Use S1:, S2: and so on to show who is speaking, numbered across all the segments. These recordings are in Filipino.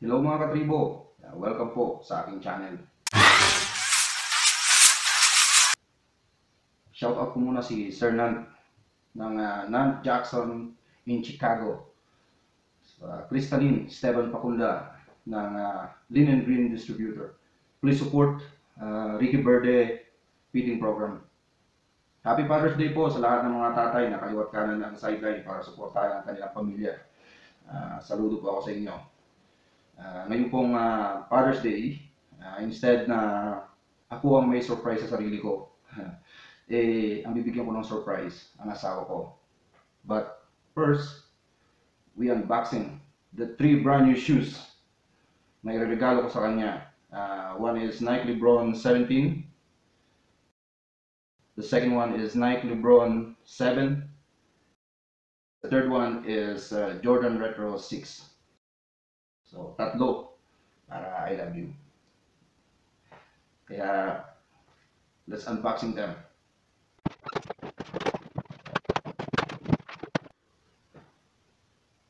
S1: Hello mga katribo, welcome po sa aking channel. Shoutout ko muna si Sir Nant ng Nant Jackson in Chicago. Crystalline Esteban Pacunda ng Linen Green Distributor. Please support Ricky Verde feeding program. Happy Father's Day po sa lahat ng mga tatay na kaliwat kanan ng sideline para suportahan ang kanilang pamilya. Saludo po ako sa inyo. Ngayon pong Father's Day, instead na ako ang may surprise sa sarili ko, ang bibigyan ko ng surprise ang asawa ko. But first, we unboxing the 3 brand new shoes na iregalo ko sa kanya. One is Nike LeBron 17. The second one is Nike LeBron 7. The third one is Jordan Retro 6. So, tatlo para I love you. Kaya, let's unboxing them.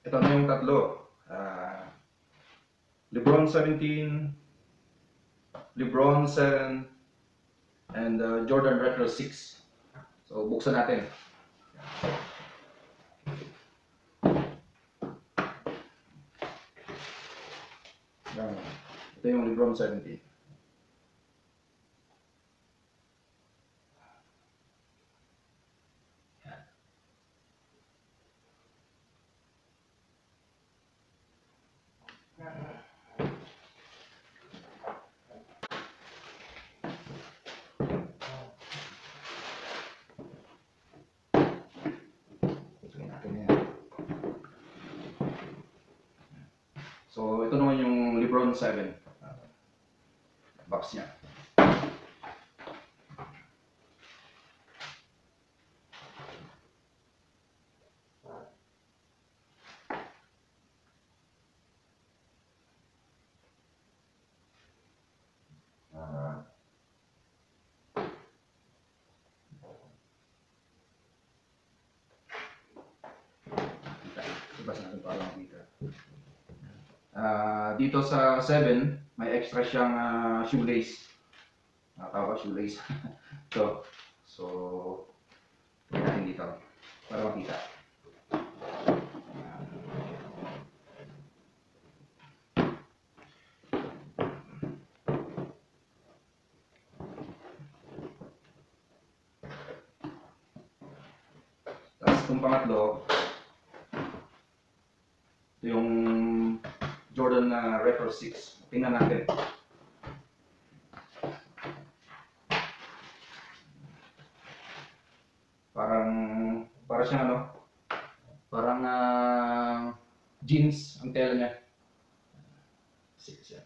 S1: Ito na yung tatlo. LeBron 17, LeBron 7, and Jordan Retro 6. So, buksan natin. Ito yung LeBron 17. So, ito naman yung LeBron 7. Box niya. Ibas natin para makita. Dito sa 7, may extra siyang shoelace. Tawag shoelace. So, tingnan natin dito para makita. Tapos itong pangatlo, ito yung Jordan Retro 6. Tingnan natin. Para siyang ano? Parang jeans ang tela niya. 6 yan.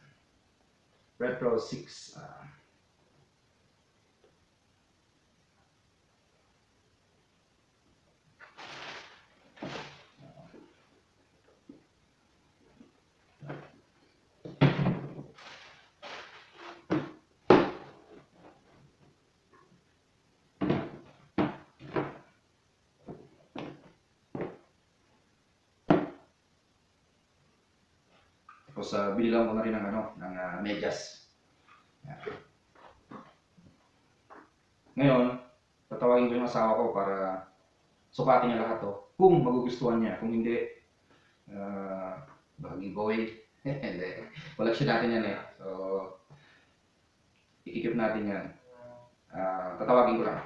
S1: Retro 6. Tapos bililan ko na rin ng medyas. Yan. Ngayon, tatawagin ko yung asawa ko para sukatin niya lahat to. Kung magugustuhan niya, kung hindi, baging boy. Wala siya natin yan eh. So, ikikip natin yan. Tatawagin ko lang.